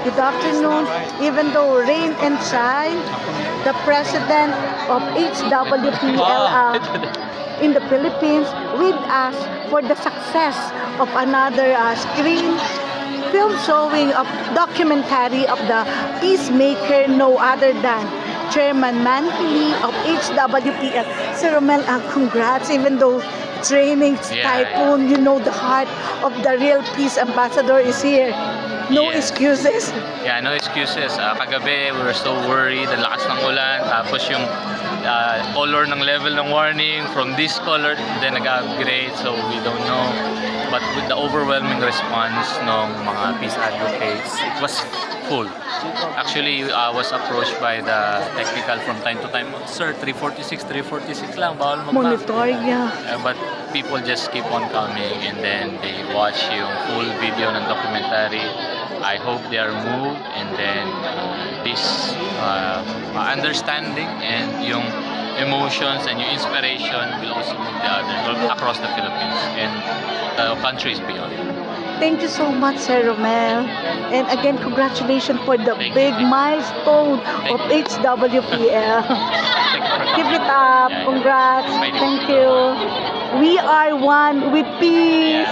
Good afternoon. Even though rain and shine, the president of HWPL in the Philippines with us for the success of another screen film showing of documentary of the peacemaker, no other than Chairman Manny Lee of HWPL. Sir Romel, congrats. Even though it's raining, it's typhoon, you know the heart of the real peace ambassador is here. No excuses. Yeah, no excuses. Kagabi, we were so worried. Ang lakas ng ulan. Tapos yung color ng level ng warning from this color, then nag-upgrade. So we don't know. But with the overwhelming response ng mga peace advocates, it was full. Actually, I was approached by the technical from time to time. Sir, 346 lang. Bawal Monitor, yeah. But people just keep on coming and then they watch yung full video ng documentary. I hope they are moved, and then this understanding and yung emotions and yung inspiration will also move the others across the Philippines and the countries beyond. Thank you so much, Sir Romel. And again, congratulations for the big milestone of HWPL. Keep it up. Congrats. Thank you. We are one with peace.